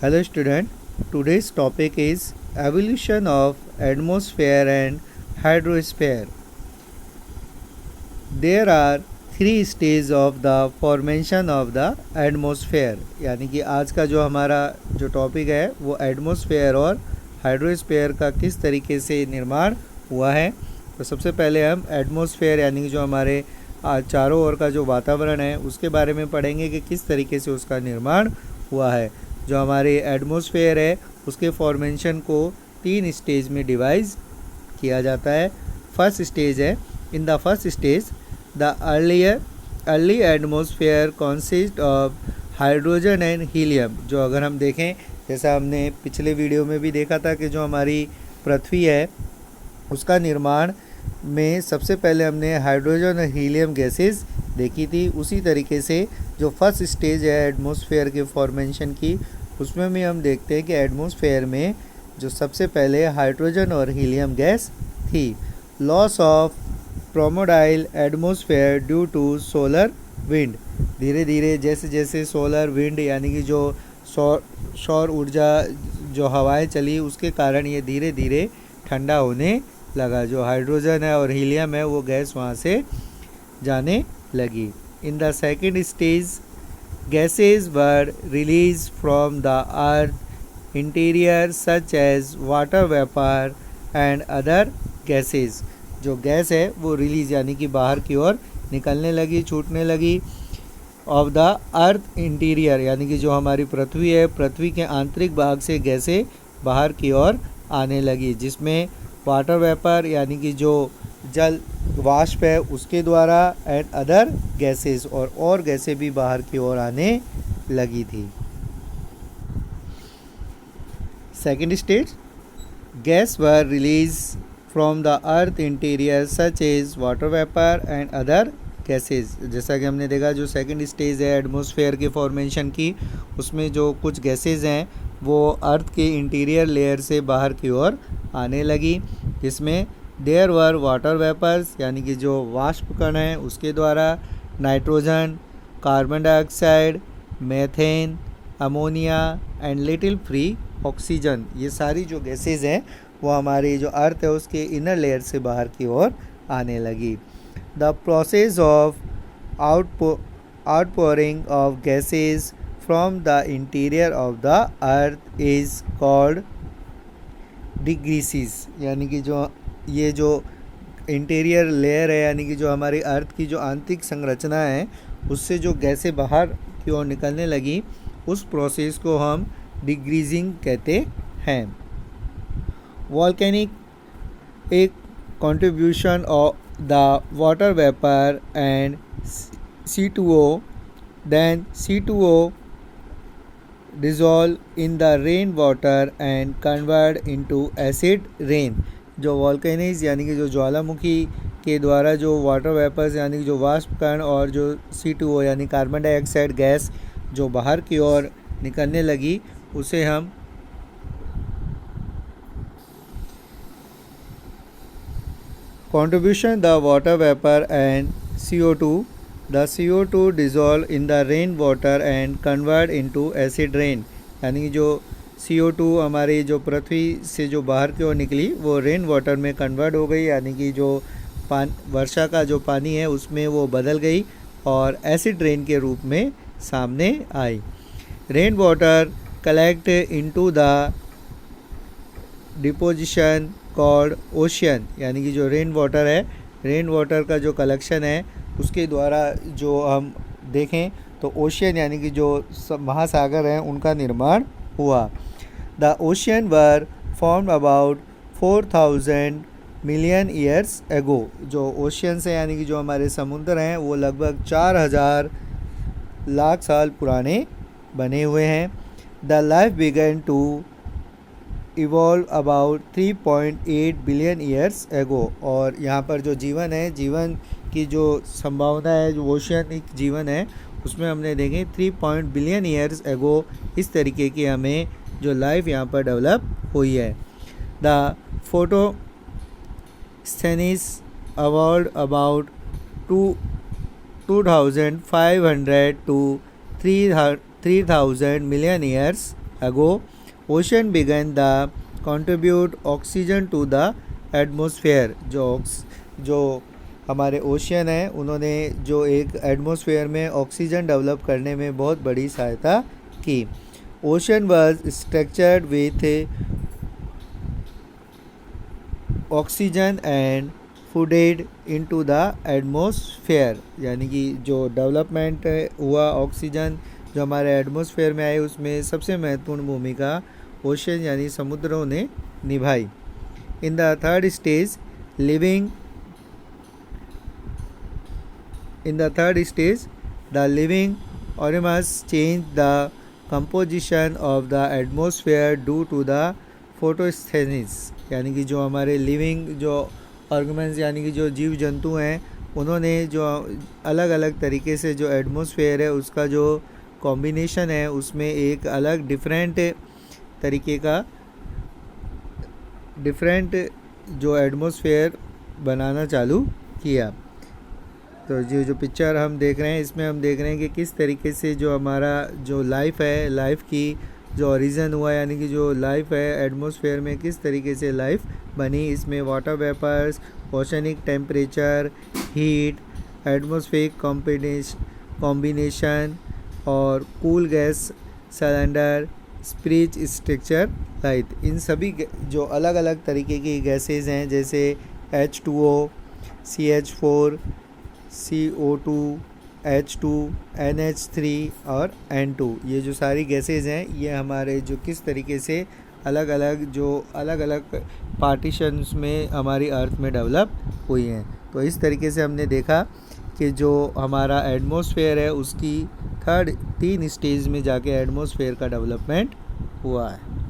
Hello student, today's topic is evolution of atmosphere and hydrosphere. There are three stages of the formation of the atmosphere. यानी कि आज का जो हमारा जो टॉपिक है वो एटमॉस्फेयर और हाइड्रोस्फेयर का किस तरीके से निर्माण हुआ है। तो सबसे पहले हम एटमॉस्फेयर यानी कि जो हमारे चारों ओर का जो वातावरण है उसके बारे में पढ़ेंगे कि किस तरीके से उसका निर्माण हुआ है। जो हमारे एटमॉस्फेयर है उसके फॉर्मेशन को 3 स्टेज में डिवाइड किया जाता है। फर्स्ट स्टेज है, in the first stage the early atmosphere consist of hydrogen and helium. जो अगर हम देखें, जैसा हमने पिछले वीडियो में भी देखा था कि जो हमारी पृथ्वी है उसका निर्माण में सबसे पहले हमने हाइड्रोजन और हीलियम गैसेस देखी थी। उसी तरीके से जो फर्स्ट स्टेज है एटमॉस्फेयर के फॉर्मेशन की, उसमें भी हम देखते हैं कि एटमॉस्फेयर में जो सबसे पहले हाइड्रोजन और हीलियम गैस थी। Loss of primordial atmosphere due to solar wind. धीरे धीरे जैसे जैसे सोलर विंड यानी कि जो सौर ऊर्जा जो हवाएं चली उसके कारण ये धीरे धीरे ठंडा होने लगा। जो हाइड्रोजन है और हीलियम है वो गैस वहाँ से जाने लगी। In the second stage gases were released from the earth interior such as water vapor and other gases। जो गैस है वो रिलीज यानी कि बाहर की ओर निकलने लगी, छूटने लगी। ऑफ द अर्थ इंटीरियर यानी कि जो हमारी पृथ्वी है, पृथ्वी के आंतरिक भाग से गैसें बाहर की ओर आने लगी, जिसमें वाटर वेपर यानी कि जो जल वाष्प है उसके द्वारा एंड अदर गैसेस और गैसें भी बाहर की ओर आने लगी थी। Second stage gas were release from the earth interior such as water vapour and other gases. जैसा कि हमने देखा जो सेकेंड स्टेज है एटमॉस्फेयर के फॉर्मेशन की, उसमें जो कुछ गैसेस हैं वो अर्थ के इंटीरियर लेयर से बाहर की ओर आने लगी, जिसमें देयर वर वाटर वेपर्स यानी कि जो वाष्प कण है उसके द्वारा nitrogen, carbon dioxide, methane, ammonia and little free oxygen, ये सारी जो गैसेस हैं वो हमारी जो अर्थ है उसके इनर लेयर से बाहर की ओर आने लगी। The process of outpouring of gases from the interior of the earth is called डिग्रीसिस। यानी कि जो ये जो इंटीरियर लेयर है यानी कि जो हमारी अर्थ की जो आंतरिक संरचना है उससे जो गैसें बाहर की ओर निकलने लगी उस प्रोसेस को हम डिग्रीजिंग कहते हैं। वॉल्केनिक एक contribution of the water vapour and C2O, then C2O dissolve in the rain water and convert into acid rain। जो वॉल्केनिक्स यानी कि जो ज्वालामुखी के द्वारा जो वाटर वेपर्स यानी कि जो वाष्प कण और जो C2O यानी कार्बन डाइऑक्साइड गैस जो बाहर की ओर निकलने लगी उसे हम contribution the water vapor and CO2, the CO2 dissolve in the rain water and convert into acid rain। यानी कि जो CO2 हमारी जो पृथ्वी से जो बाहर की ओर निकली वो रेन वाटर में कन्वर्ट हो गई, यानी कि जो वर्षा का जो पानी है उसमें वो बदल गई और एसिड रेन के रूप में सामने आई। Rain water collect into the deposition called ocean. यानी कि जो रेन वाटर है, रेन वाटर का जो कलेक्शन है उसके द्वारा जो हम देखें तो ओशियन यानी कि जो महासागर हैं उनका निर्माण हुआ। The ocean were formed about 4000 million years ago. जो ओशियंस हैं यानी कि जो हमारे समुद्र हैं वो लगभग 4000 लाख साल पुराने बने हुए हैं। The life began to evolve about 3.8 billion years ago. और यहाँ पर जो जीवन है, जीवन की जो संभावना है, जो ओशियनिक जीवन है उसमें हमने देखें 3 बिलियन ईयर्स एगो इस तरीके की हमें जो लाइफ यहाँ पर डेवलप हुई है। The photosynthesis evolved about 2500 to 3000 million years ago, ocean began the contribute oxygen to the atmosphere. जो हमारे ओशियन है उन्होंने जो एक एटमॉस्फेयर में ऑक्सीजन डेवलप करने में बहुत बड़ी सहायता की. Ocean was structured with oxygen and flooded into the atmosphere. यानी कि जो डेवलपमेंट हुआ ऑक्सीजन जो हमारे एटमॉस्फेयर में आए उसमें सबसे महत्वपूर्ण भूमिका ओशन यानी समुद्रों ने निभाई. In the third stage the living organisms change the composition of the atmosphere due to the photosynthesis. यानी कि जो हमारे लिविंग जो ऑर्गेनिज्म यानी कि जो जीव जंतु हैं उन्होंने जो अलग अलग तरीके से जो एटमॉस्फेयर है उसका जो कॉम्बिनेशन है उसमें एक अलग डिफरेंट जो एटमॉस्फेयर बनाना चालू किया. तो जो पिक्चर हम देख रहे हैं इसमें हम देख रहे हैं कि किस तरीके से जो हमारा जो लाइफ है लाइफ की जो ओरिजिन हुआ यानी कि जो लाइफ है एटमॉस्फेयर में किस तरीके से लाइफ बनी. इसमें water vapours, oceanic temperature, heat, atmospheric combination और कूल गैस सिलेंडर, स्प्रीच स्ट्रक्चर लाइट. इन सभी जो अलग अलग तरीके की गैसेज हैं जैसे H2O, CH4, CO2, H2, NH3 और N2, ये जो सारी गैसेज हैं ये हमारे जो किस तरीके से अलग अलग पार्टीशंस में हमारी अर्थ में डेवलप हुई हैं. तो इस तरीके से हमने देखा कि जो हमारा एटमॉस्फेयर है उसकी 3 स्टेज में जाके एटमॉस्फेयर का डेवलपमेंट हुआ है.